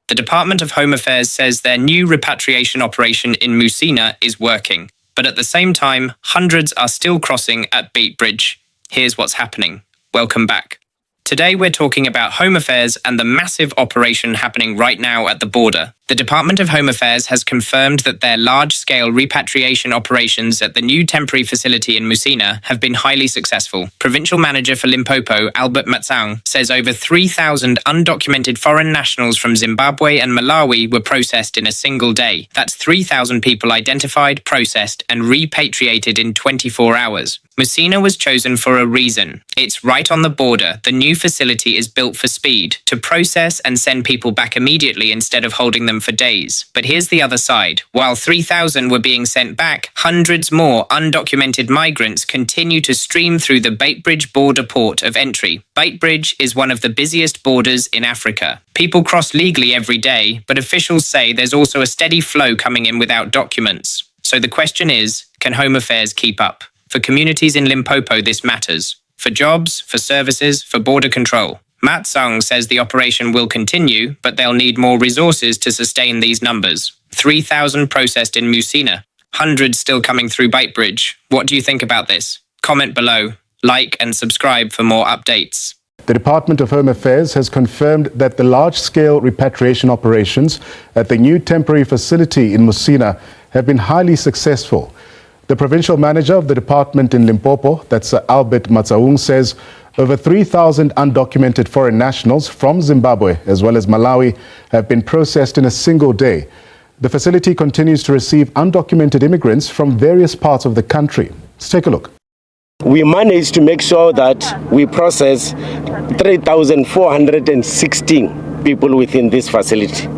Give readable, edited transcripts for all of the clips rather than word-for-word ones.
The Department of Home Affairs says their new repatriation operation in Musina is working, but at the same time, hundreds are still crossing at Beitbridge. Here's what's happening. Welcome back. Today we're talking about Home Affairs and the massive operation happening right now at the border. The Department of Home Affairs has confirmed that their large-scale repatriation operations at the new temporary facility in Musina have been highly successful. Provincial Manager for Limpopo, Matsaung, says over 3,000 undocumented foreign nationals from Zimbabwe and Malawi were processed in a single day. That's 3,000 people identified, processed, and repatriated in 24 hours. Musina was chosen for a reason. It's right on the border. The new facility is built for speed, to process and send people back immediately instead of holding them for days. But here's the other side. While 3,000 were being sent back, hundreds more undocumented migrants continue to stream through the Beitbridge Border port of entry. Beitbridge is one of the busiest borders in Africa. People cross legally every day, but officials say there's also a steady flow coming in without documents. So the question is, can Home Affairs keep up? For communities in Limpopo, this matters. For jobs, for services, for border control. Matsaung says the operation will continue, but they'll need more resources to sustain these numbers. 3,000 processed in Musina. Hundreds still coming through Beitbridge. What do you think about this? Comment below, like and subscribe for more updates. The Department of Home Affairs has confirmed that the large-scale repatriation operations at the new temporary facility in Musina have been highly successful. The provincial manager of the department in Limpopo, that's Matsaung, says over 3,000 undocumented foreign nationals from Zimbabwe as well as Malawi have been processed in a single day. The facility continues to receive undocumented immigrants from various parts of the country. Let's take a look. We managed to make sure that we process 3,416 people within this facility.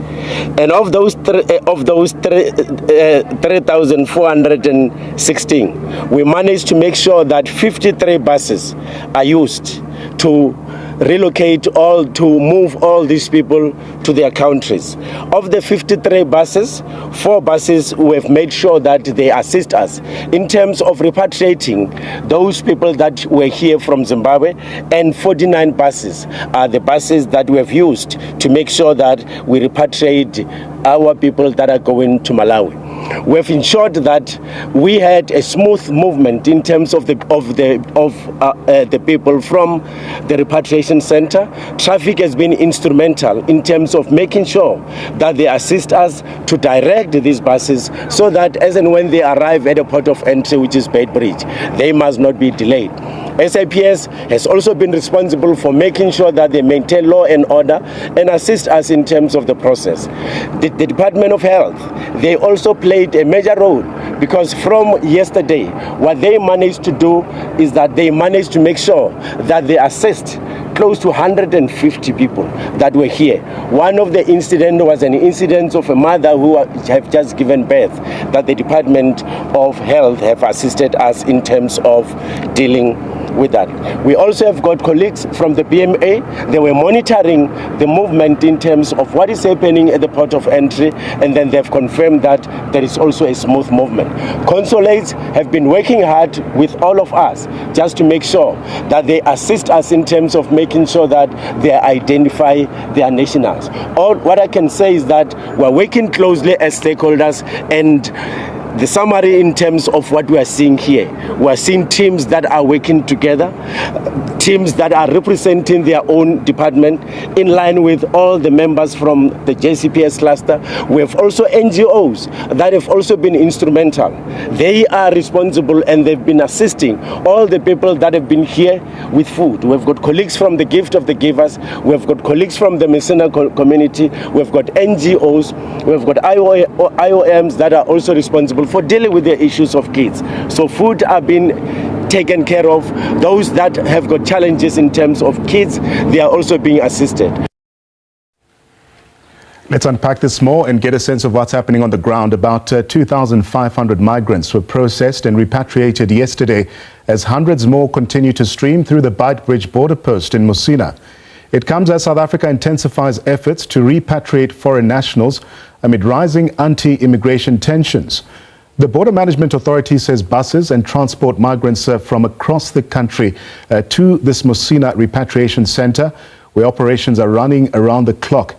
And of those 3,416, we managed to make sure that 53 buses are used to move all these people to their countries. Of the 53 buses, 4 buses we have made sure that they assist us in terms of repatriating those people that were here from Zimbabwe, and 49 buses are the buses that we have used to make sure that we repatriate our people that are going to Malawi. We have ensured that we had a smooth movement in terms of the people from the repatriation center. Traffic has been instrumental in terms of making sure that they assist us to direct these buses so that as and when they arrive at a port of entry, which is Beitbridge, they must not be delayed. SAPS has also been responsible for making sure that they maintain law and order and assist us in terms of the process. The Department of Health, they also played a major role, because from yesterday, what they managed to do is that they managed to make sure that they assist close to 150 people that were here. One of the incidents was an incident of a mother who have just given birth, that the Department of Health have assisted us in terms of dealing with that. We also have got colleagues from the BMA. They were monitoring the movement in terms of what is happening at the port of entry, and then they've confirmed that there is also a smooth movement. Consulates have been working hard with all of us just to make sure that they assist us in terms of making sure that they identify their nationals. What I can say is that we're working closely as stakeholders, and the summary in terms of what we are seeing here, we are seeing teams that are working together, teams that are representing their own department in line with all the members from the JCPS cluster. We have also NGOs that have also been instrumental. They are responsible and they've been assisting all the people that have been here with food. We've got colleagues from the Gift of the Givers, we've got colleagues from the Musina community, we've got NGOs, we've got IOMs that are also responsible for dealing with the issues of kids. So food are being taken care of. Those that have got challenges in terms of kids, they are also being assisted. Let's unpack this more and get a sense of what's happening on the ground. About 2,500 migrants were processed and repatriated yesterday as hundreds more continue to stream through the Beitbridge Border post in Musina. It comes as South Africa intensifies efforts to repatriate foreign nationals amid rising anti-immigration tensions. The Border Management Authority says buses and transport migrants from across the country to this Musina repatriation center, where operations are running around the clock.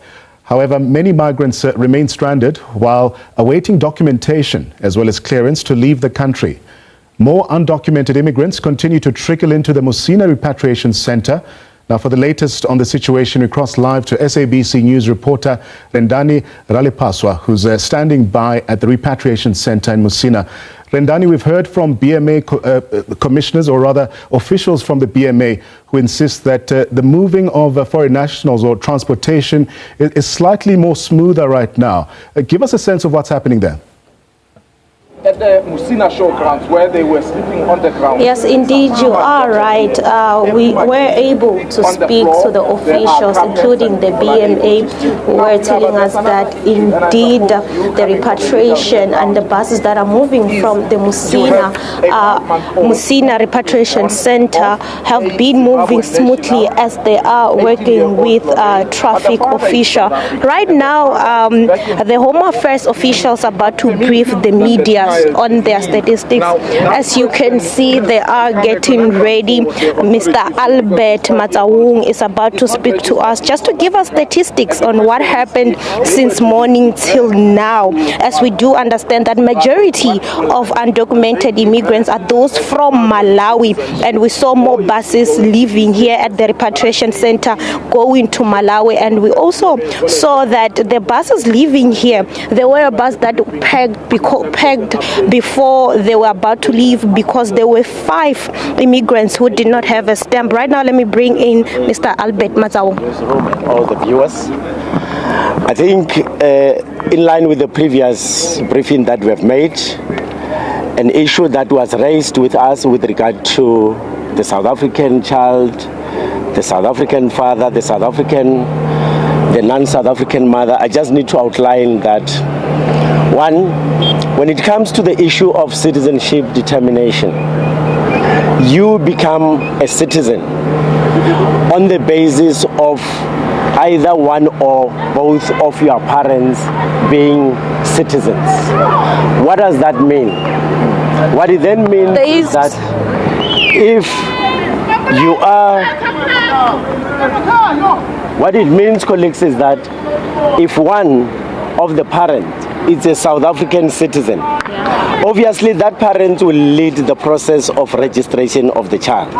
However, many migrants remain stranded while awaiting documentation as well as clearance to leave the country. More undocumented immigrants continue to trickle into the Musina repatriation center. Now, for the latest on the situation, we cross live to SABC News reporter Rendani Ralipaswa, who's standing by at the repatriation center in Musina. Rendani, we've heard from BMA commissioners, or rather officials from the BMA, who insist that the moving of foreign nationals or transportation is slightly more smoother right now. Give us a sense of what's happening there. At the Musina showgrounds where they were sleeping on the ground. Yes, indeed, you are right. We were able to speak to the officials, including the BMA, who were telling us that indeed the repatriation and the buses that are moving from the Musina repatriation center have been moving smoothly as they are working with traffic official. Right now, the Home Affairs officials are about to brief the media on their statistics. As you can see, they are getting ready. Mr. Albert Matsaung is about to speak to us just to give us statistics on what happened since morning till now, as we do understand that majority of undocumented immigrants are those from Malawi, and we saw more buses leaving here at the repatriation center going to Malawi, and we also saw that the buses leaving here, there were a bus that pegged before they were about to leave because there were 5 immigrants who did not have a stamp. Right now, let me bring in Mr. Albert Matsaung. All the viewers, I think in line with the previous briefing that we have made, an issue that was raised with us with regard to the South African child, the South African father, the non-South African mother, I just need to outline that. One, when it comes to the issue of citizenship determination, you become a citizen on the basis of either one or both of your parents being citizens. What does that mean? What it then means is that if you are, what it means, colleagues, is that if one of the parents is a South African citizen, obviously that parent will lead the process of registration of the child.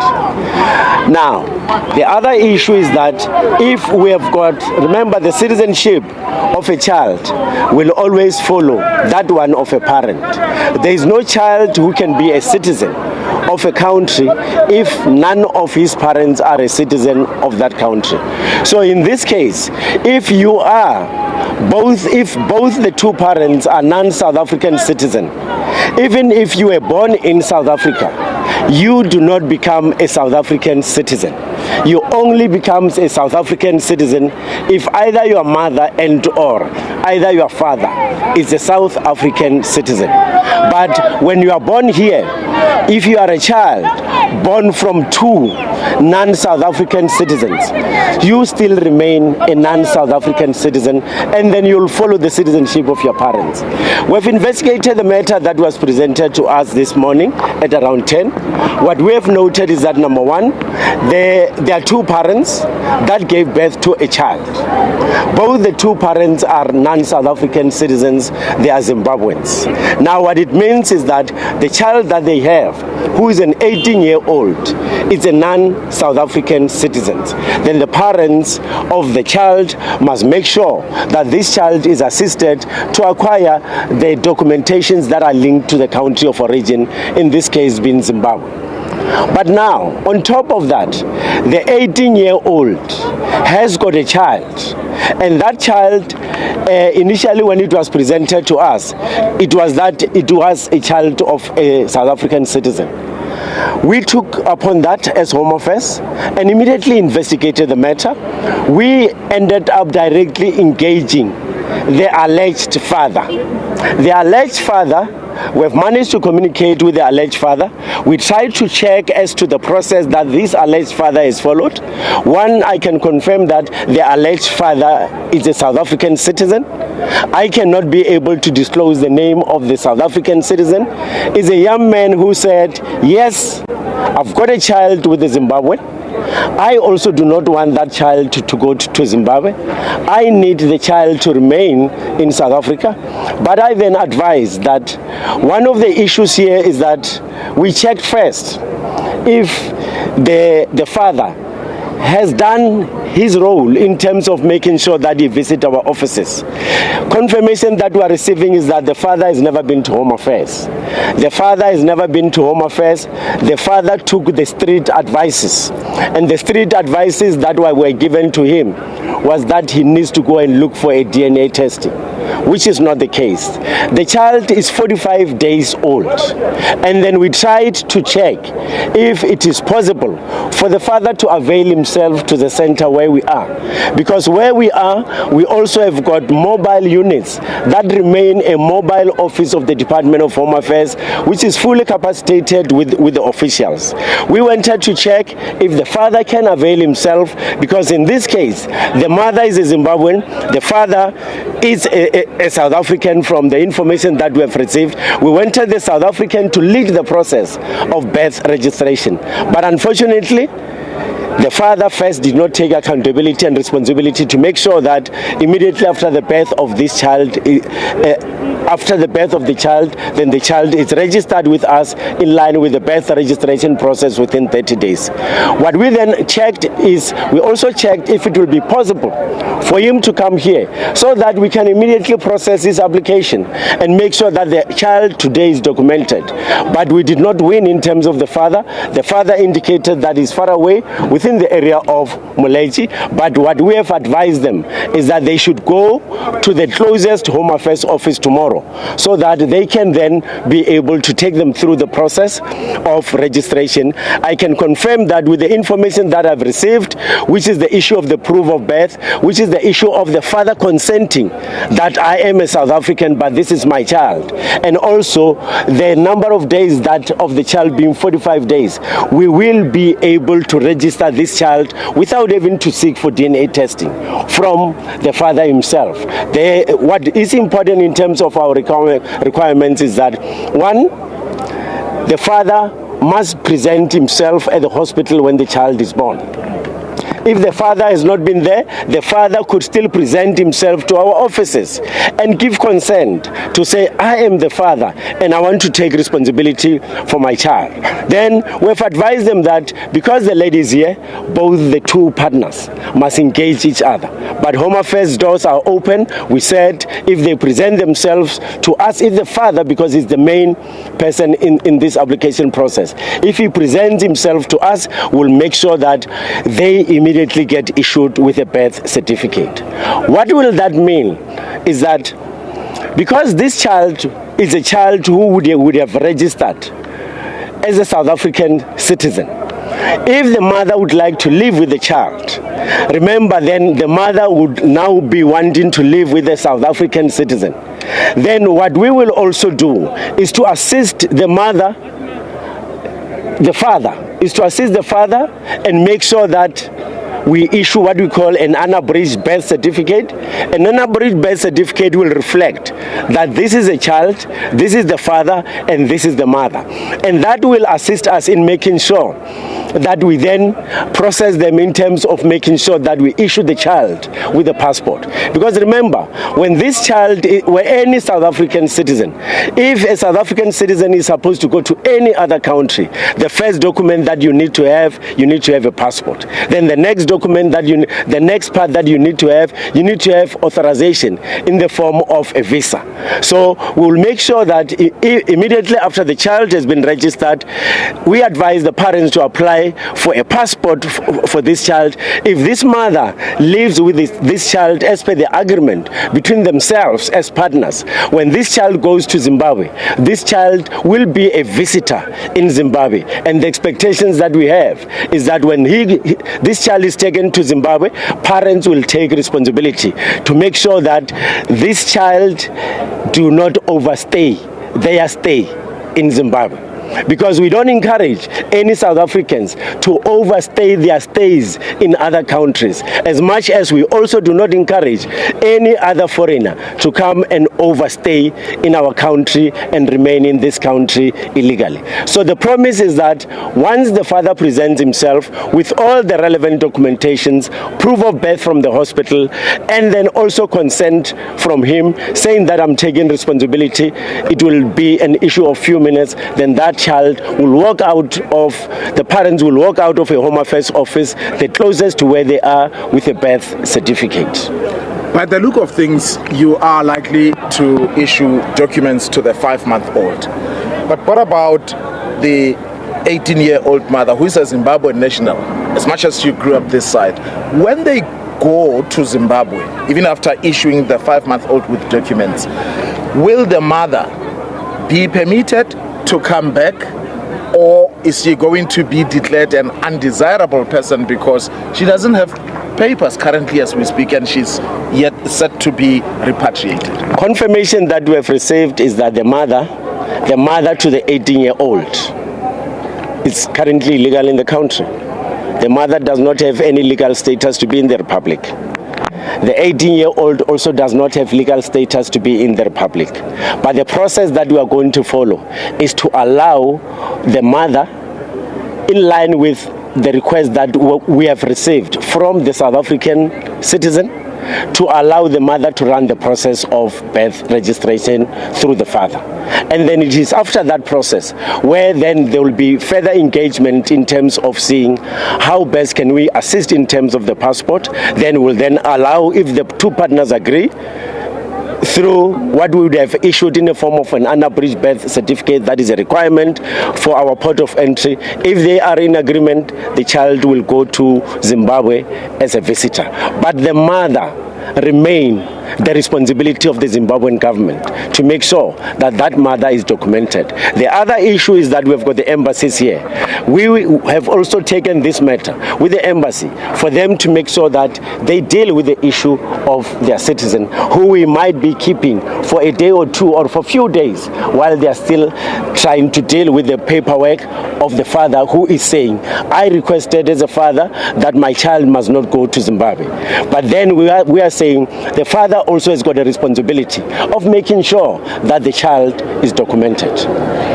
Now, the other issue is that if we have got, remember, the citizenship of a child will always follow that one of a parent. There is no child who can be a citizen of a country if none of his parents are a citizen of that country. So in this case, if both the two parents are non-South African citizens, even if you were born in South Africa, you do not become a South African citizen. You only become a South African citizen if either your mother or either your father is a South African citizen. But when you are born here, if you are a child born from 2 non-South African citizens, you still remain a non-South African citizen, and then you'll follow the citizenship of your parents. We've investigated the matter that was presented to us this morning at around 10. What we have noted is that, number one, there are 2 parents that gave birth to a child. Both the 2 parents are non-South African citizens. They are Zimbabweans. Now, what it means is that the child that they have, who is an 18-year-old, is a non-South African citizen. Then the parents of the child must make sure that this child is assisted to acquire the documentations that are linked to the country of origin, in this case being Zimbabwe. But now, on top of that, the 18-year-old has got a child, and that child, initially when it was presented to us, it was a child of a South African citizen. We took upon that as Home Affairs and immediately investigated the matter. We ended up directly engaging the alleged father. The alleged father, we've managed to communicate with the alleged father. We tried to check as to the process that this alleged father has followed. One, I can confirm that the alleged father is a South African citizen. I cannot be able to disclose the name of the South African citizen. It's a young man who said, yes, I've got a child with the Zimbabwe. I also do not want that child to go to Zimbabwe. I need the child to remain in South Africa. But I then advise that one of the issues here is that we checked first if the father has done his role in terms of making sure that he visits our offices. Confirmation that we are receiving is that the father has never been to Home Affairs. The father has never been to Home Affairs. The father took the street advices, and the street advices that were given to him was that he needs to go and look for a DNA testing, which is not the case. The child is 45 days old, and then we tried to check if it is possible for the father to avail himself to the center where we are, because where we are, we also have got mobile units that remain a mobile office of the Department of Home Affairs, which is fully capacitated with the officials. We wanted to check if the father can avail himself, because in this case, the mother is a Zimbabwean, the father is a South African. From the information that we have received, we wanted the South African to lead the process of birth registration. But unfortunately, the father first did not take accountability and responsibility to make sure that immediately after the birth of this child, then the child is registered with us in line with the birth registration process within 30 days. What we then checked is, we also checked if it will be possible for him to come here so that we can immediately process his application and make sure that the child today is documented. But we did not win in terms of the father. The father indicated that he's far away within the area of Muleji, but what we have advised them is that they should go to the closest Home Affairs office tomorrow so that they can then be able to take them through the process of registration. I can confirm that with the information that I've received, which is the issue of the proof of birth, which is the issue of the father consenting that I am a South African but this is my child, and also the number of days that of the child being 45 days, we will be able to register this child without having to seek for DNA testing from the father himself. What is important in terms of our requirements is that, one, the father must present himself at the hospital when the child is born. If the father has not been there, the father could still present himself to our offices and give consent to say, I am the father and I want to take responsibility for my child. Then we've advised them that because the lady is here, both the two partners must engage each other. But Home Affairs doors are open. We said if they present themselves to us, if the father, because he's the main person in this application process, if he presents himself to us, we'll make sure that they immediately get issued with a birth certificate. What will that mean is that because this child is a child who would have registered as a South African citizen, if the mother would like to live with the child, remember then the mother would now be wanting to live with a South African citizen. Then what we will also do is to assist the father and make sure that we issue what we call an unabridged birth certificate. An unabridged birth certificate will reflect that this is a child, this is the father, and this is the mother. And that will assist us in making sure that we then process them in terms of making sure that we issue the child with a passport. Because remember, when this child were any South African citizen, if a South African citizen is supposed to go to any other country, the first document that you need to have a passport. Then the next document the next part that you need to have authorization in the form of a visa. So we'll make sure that immediately after the child has been registered, we advise the parents to apply for a passport for this child. If this mother lives with this child as per the agreement between themselves as partners, when this child goes to Zimbabwe, this child will be a visitor in Zimbabwe. And the expectations that we have is that when this child is taken to Zimbabwe, parents will take responsibility to make sure that this child do not overstay their stay in Zimbabwe. because we don't encourage any South Africans to overstay their stays in other countries, as much as we also do not encourage any other foreigner to come and overstay in our country and remain in this country illegally. So the promise is that once the father presents himself with all the relevant documentations, proof of birth from the hospital, and then also consent from him saying that I'm taking responsibility, it will be an issue of few minutes. Then that child will walk out of, the parents will walk out of a Home Affairs office, the closest to where they are, with a birth certificate. By the look of things, you are likely to issue documents to the 5-month-old. But what about the 18-year-old mother who is a Zimbabwean national, as much as you grew up this side? When they go to Zimbabwe, even after issuing the 5-month-old with documents, will the mother be permitted to come back, or is she going to be declared an undesirable person because she doesn't have papers currently as we speak and she's yet set to be repatriated? Confirmation that we have received is that the mother to the 18-year-old is currently illegal in the country. The mother does not have any legal status to be in the Republic. The 18-year-old also does not have legal status to be in the Republic. But the process that we are going to follow is to allow the mother, in line with the request that we have received from the South African citizen, to allow the mother to run the process of birth registration through the father. And then it is after that process where then there will be further engagement in terms of seeing how best can we assist in terms of the passport. Then we'll then allow, if the two partners agree, through what we would have issued in the form of an unabridged birth certificate, that is a requirement for our port of entry. If they are in agreement, the child will go to Zimbabwe as a visitor. But the mother remain the responsibility of the Zimbabwean government to make sure that that mother is documented. The other issue is that we've got the embassies here. We have also taken this matter with the embassy for them to make sure that they deal with the issue of their citizen who we might be keeping for a day or two or for a few days while they are still trying to deal with the paperwork of the father who is saying, I requested as a father that my child must not go to Zimbabwe. But then we are saying the father also has got a responsibility of making sure that the child is documented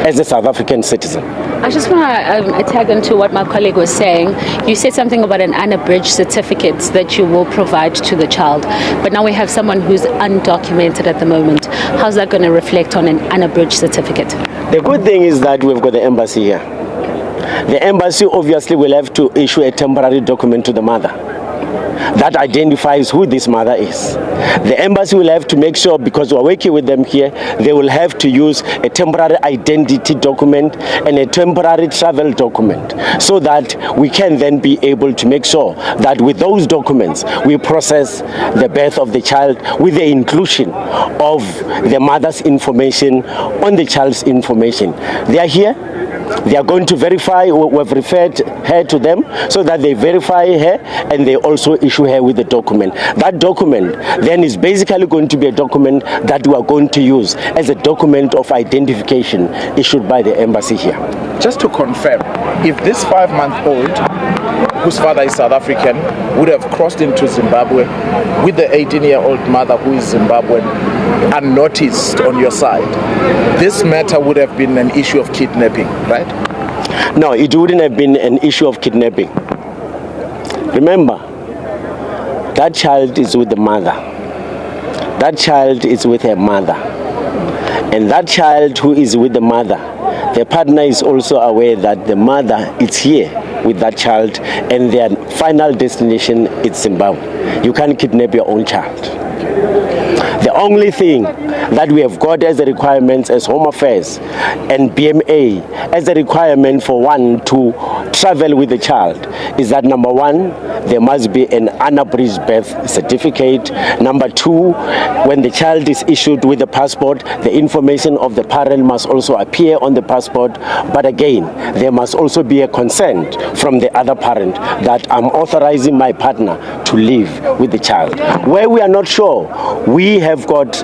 as a South African citizen. I just want to tag onto what my colleague was saying. You said something about an unabridged certificate that you will provide to the child, but now we have someone who's undocumented at the moment. How's that going to reflect on an unabridged certificate? The good thing is that we've got the embassy here. The embassy obviously will have to issue a temporary document to the mother that identifies who this mother is. The embassy will have to make sure, because we're working with them here, they will have to use a temporary identity document and a temporary travel document so that we can then be able to make sure that with those documents we process the birth of the child with the inclusion of the mother's information on the child's information. They are here. They are going to verify, we've referred her to them so that they verify her and they also issue her with the document. That document then is basically going to be a document that we are going to use as a document of identification issued by the embassy here. Just to confirm, if this 5-month-old, whose father is South African, would have crossed into Zimbabwe with the 18-year-old mother who is Zimbabwean unnoticed on your side, this matter would have been an issue of kidnapping, right? No, it wouldn't have been an issue of kidnapping. Remember, that child is with the mother. That child is with her mother. And that child who is with the mother, the partner is also aware that the mother is here with that child and their final destination is Zimbabwe. You can't kidnap your own child. The only thing that we have got as a requirement as Home Affairs and BMA as a requirement for one to travel with the child is that number one, there must be an unabridged birth certificate. Number two, when the child is issued with the passport, the information of the parent must also appear on the passport. But again, there must also be a consent from the other parent that I'm authorizing my partner to live with the child. Where we are not sure, we have got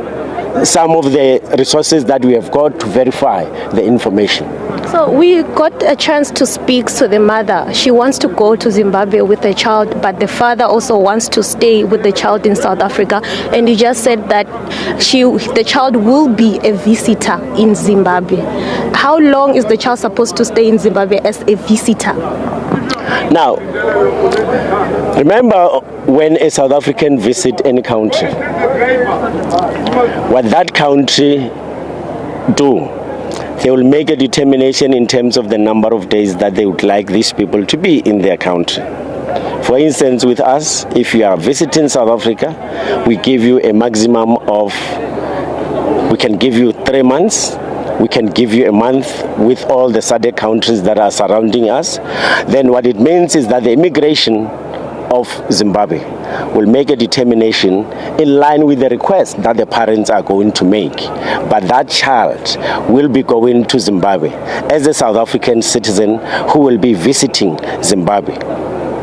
some of the resources that we have got to verify the information. So we got a chance to speak to the mother. She wants to go to Zimbabwe with the child, but the father also wants to stay with the child in South Africa. And he just said that the child will be a visitor in Zimbabwe. How long is the child supposed to stay in Zimbabwe as a visitor? Now, remember when a South African visits any country, what that country do, they will make a determination in terms of the number of days that they would like these people to be in their country. For instance, with us, if you are visiting South Africa, we give you a maximum of, we can give you 3 months, we can give you a month with all the SADC countries that are surrounding us. Then what it means is that the immigration of Zimbabwe will make a determination in line with the request that the parents are going to make. But that child will be going to Zimbabwe as a South African citizen who will be visiting Zimbabwe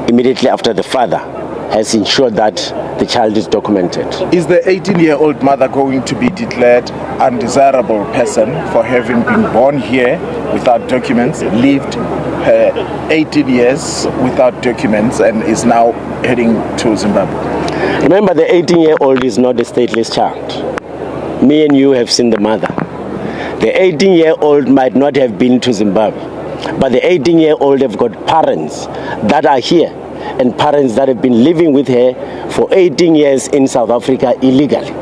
immediately after the father has ensured that the child is documented. Is the 18-year-old mother going to be declared undesirable person for having been born here without documents, lived her 18 years without documents, and is now heading to Zimbabwe? Remember, the 18-year-old is not a stateless child. Me and you have seen the mother. The 18-year-old might not have been to Zimbabwe, but the 18-year-old have got parents that are here and parents that have been living with her for 18 years in South Africa illegally.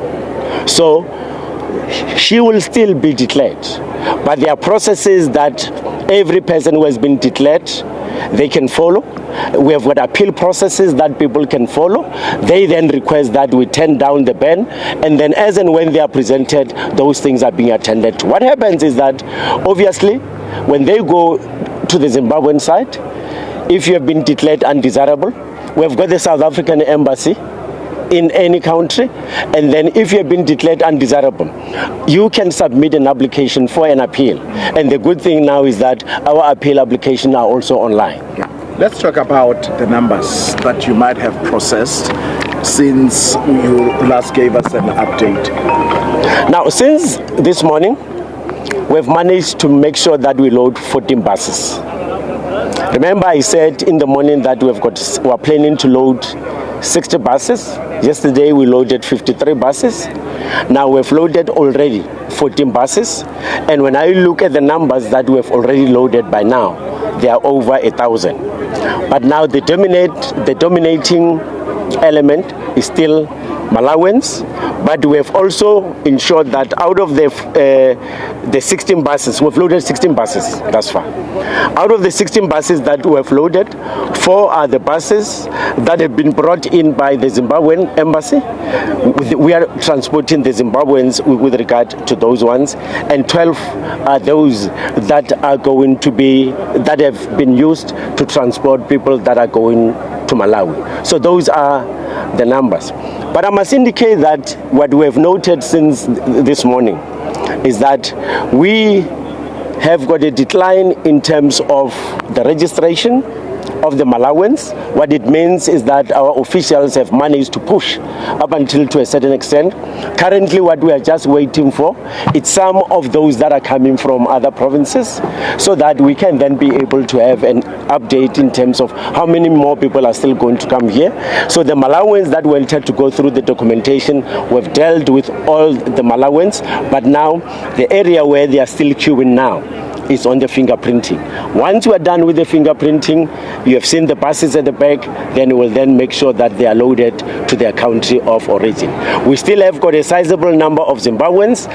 So she will still be declared. But there are processes that every person who has been declared, they can follow. We have got appeal processes that people can follow. They then request that we turn down the ban, and then as and when they are presented, those things are being attended to. What happens is that, obviously, when they go to the Zimbabwean side, if you have been declared undesirable, we have got the South African embassy in any country, and then if you have been declared undesirable, you can submit an application for an appeal. And the good thing now is that our appeal applications are also online. Let's talk about the numbers that you might have processed since you last gave us an update. Now, since this morning, we've managed to make sure that we load 14 buses. Remember, I said in the morning that we're planning to load 60 buses. Yesterday we loaded 53 buses. Now we've loaded already 14 buses. And when I look at the numbers that we've already loaded by now, they are over 1,000. But now the dominating element is still Malawians, but we have also ensured that out of the 16 buses, we've loaded 16 buses thus far. Out of the 16 buses that we have loaded, 4 are the buses that have been brought in by the Zimbabwean embassy. We are transporting the Zimbabweans with regard to those ones, and 12 are those that are going to be, that have been used to transport people that are going to Malawi. So those are the numbers. But I must indicate that what we have noted since this morning is that we have got a decline in terms of the registration of the Malawians. What it means is that our officials have managed to push up until to a certain extent. Currently, what we are just waiting for is some of those that are coming from other provinces, so that we can then be able to have an update in terms of how many more people are still going to come here. So the Malawians that wanted to go through the documentation, we've dealt with all the Malawians, but now the area where they are still queuing now is on the fingerprinting. Once we are done with the fingerprinting, you have seen the buses at the back, then we will then make sure that they are loaded to their country of origin. We still have got a sizable number of Zimbabweans.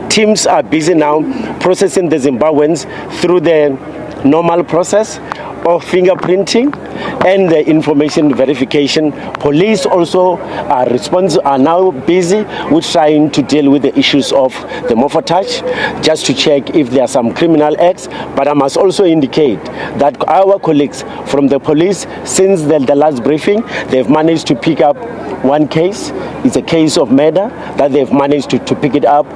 Teams are busy now processing the Zimbabweans through the normal process of fingerprinting and the information verification. Police also are now busy with trying to deal with the issues of the morphotage, just to check if there are some criminal acts. But I must also indicate that our colleagues from the police, since the last briefing, they've managed to pick up one case. It's a case of murder that they've managed to pick it up.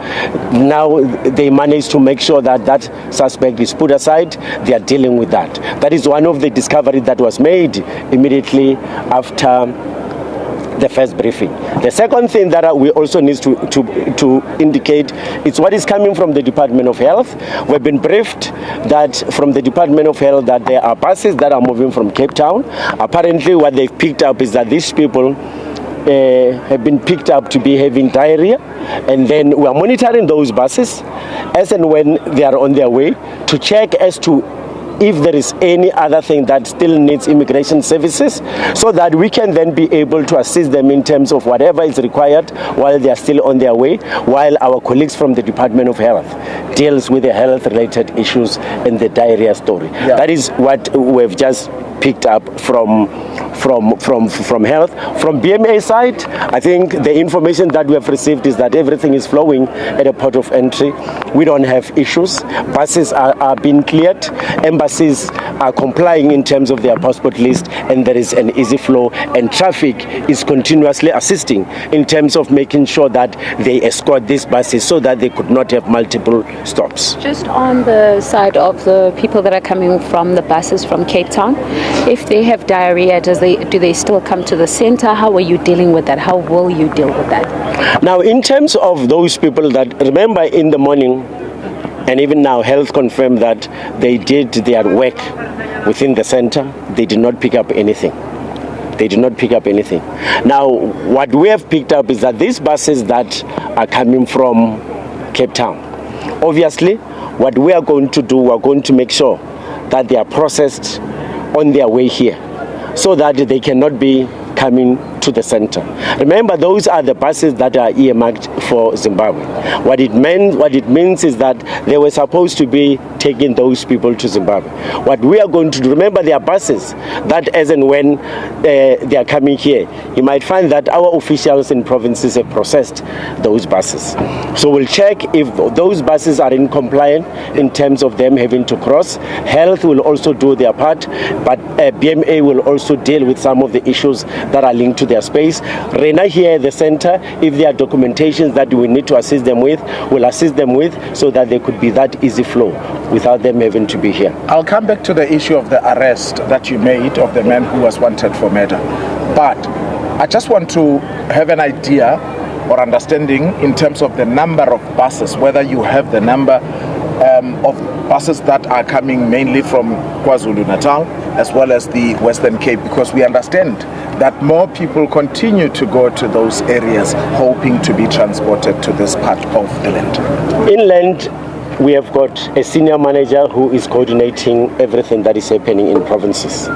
Now they managed to make sure that that suspect is put aside. They are dealing with that. That is one of the discoveries that was made immediately after the first briefing. The second thing that we also need to indicate is what is coming from the Department of Health. We've been briefed that from the Department of Health that there are buses that are moving from Cape Town. Apparently what they've picked up is that these people have been picked up to be having diarrhea, and then we are monitoring those buses as and when they are on their way to check as to if there is any other thing that still needs immigration services, so that we can then be able to assist them in terms of whatever is required while they are still on their way, while our colleagues from the Department of Health deals with the health-related issues and the diarrhea story. Yeah. That is what we've just picked up from health. From BMA side, I think the information that we have received is that everything is flowing at a port of entry. We don't have issues. Buses are being cleared. Embassies are complying in terms of their passport list, and there is an easy flow, and traffic is continuously assisting in terms of making sure that they escort these buses so that they could not have multiple stops. Just on the side of the people that are coming from the buses from Cape Town, if they have diarrhea, do they still come to the center? How are you dealing with that? How will you deal with that? Now, in terms of those people that, remember in the morning, and even now, health confirmed that they did their work within the center. They did not pick up anything. They did not pick up anything. Now, what we have picked up is that these buses that are coming from Cape Town, obviously, what we are going to do, we are going to make sure that they are processed on their way here, so that they cannot be coming to the center. Remember, those are the buses that are earmarked for Zimbabwe. What it means is that they were supposed to be taking those people to Zimbabwe. What we are going to do, remember, there are buses that as and when they are coming here, you might find that our officials in provinces have processed those buses. So we'll check if those buses are in compliance in terms of them having to cross. Health will also do their part, but BMA will also deal with some of the issues that are linked to their space. Rena here at the center, if there are documentations that we need to assist them with, we'll assist them with, so that there could be that easy flow without them having to be here. I'll come back to the issue of the arrest that you made of the man who was wanted for murder. But I just want to have an idea or understanding in terms of the number of buses, whether you have the number of buses that are coming mainly from KwaZulu-Natal as well as the Western Cape, because we understand that more people continue to go to those areas hoping to be transported to this part of the land. Inland, we have got a senior manager who is coordinating everything that is happening in provinces.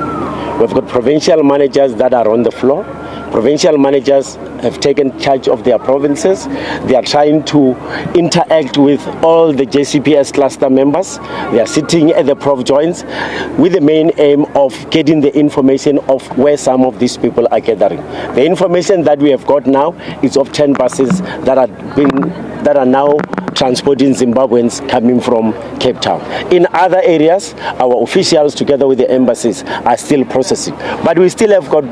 We've got provincial managers that are on the floor. Provincial managers have taken charge of their provinces. They are trying to interact with all the JCPS cluster members. They are sitting at the prof joints with the main aim of getting the information of where some of these people are gathering. The information that we have got now is of 10 buses that are now transporting Zimbabweans coming from Cape Town. In other areas, our officials together with the embassies are still processing. But we still have got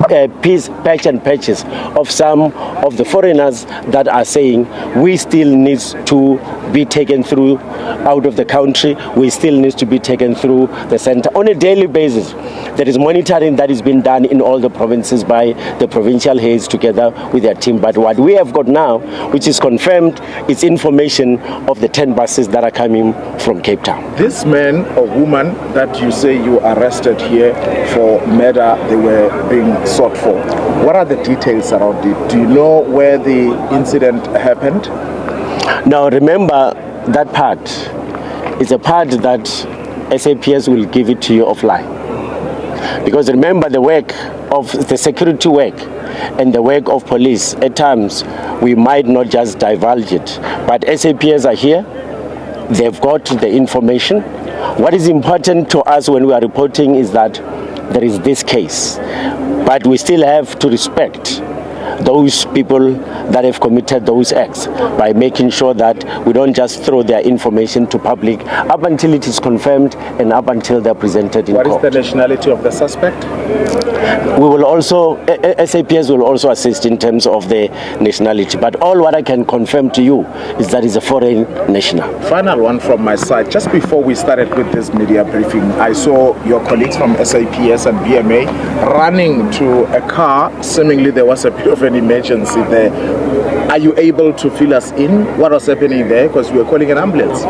patch and patches of some of the foreigners that are saying we still need to be taken through out of the country. We still need to be taken through the center. On a daily basis, there is monitoring that is being done in all the provinces by the provincial heads together with their team. But what we have got now, which is confirmed, is information of the 10 buses that are coming from Cape Town. This man or woman that you say you arrested here for murder, they were being sought for, what are the details around it? Do you know where the incident happened? Now remember, that part is a part that SAPS will give it to you offline. Because remember, the work of the security work and the work of police, at times we might not just divulge it, but SAPS are here, they've got the information. What is important to us when we are reporting is that there is this case, but we still have to respect those people that have committed those acts by making sure that we don't just throw their information to public up until it is confirmed and up until they're presented in court. What is the nationality of the suspect? We will also, SAPS will also assist in terms of the nationality, but all what I can confirm to you is that it's a foreign national. Final one from my side. Just before we started with this media briefing, I saw your colleagues from SAPS and BMA running to a car. Seemingly there was a bit of an emergency there. Are you able to fill us in what was happening there? Because we were calling an ambulance.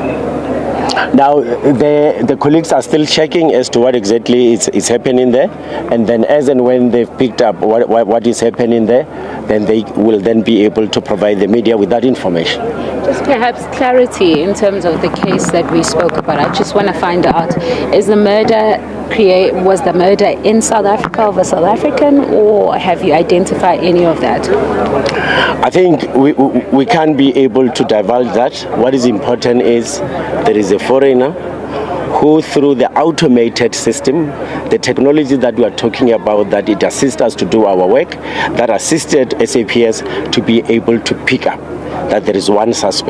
Now, the colleagues are still checking as to what exactly is happening there, and then as and when they've picked up what is happening there, then they will then be able to provide the media with that information. Just perhaps clarity in terms of the case that we spoke about. I just want to find out, was the murder in South Africa of a South African, or have you identified any of that? I think we can't be able to divulge that. What is important is there is a foreigner who, through the automated system, the technology that we are talking about, that it assists us to do our work, that assisted SAPS to be able to pick up that there is one suspect.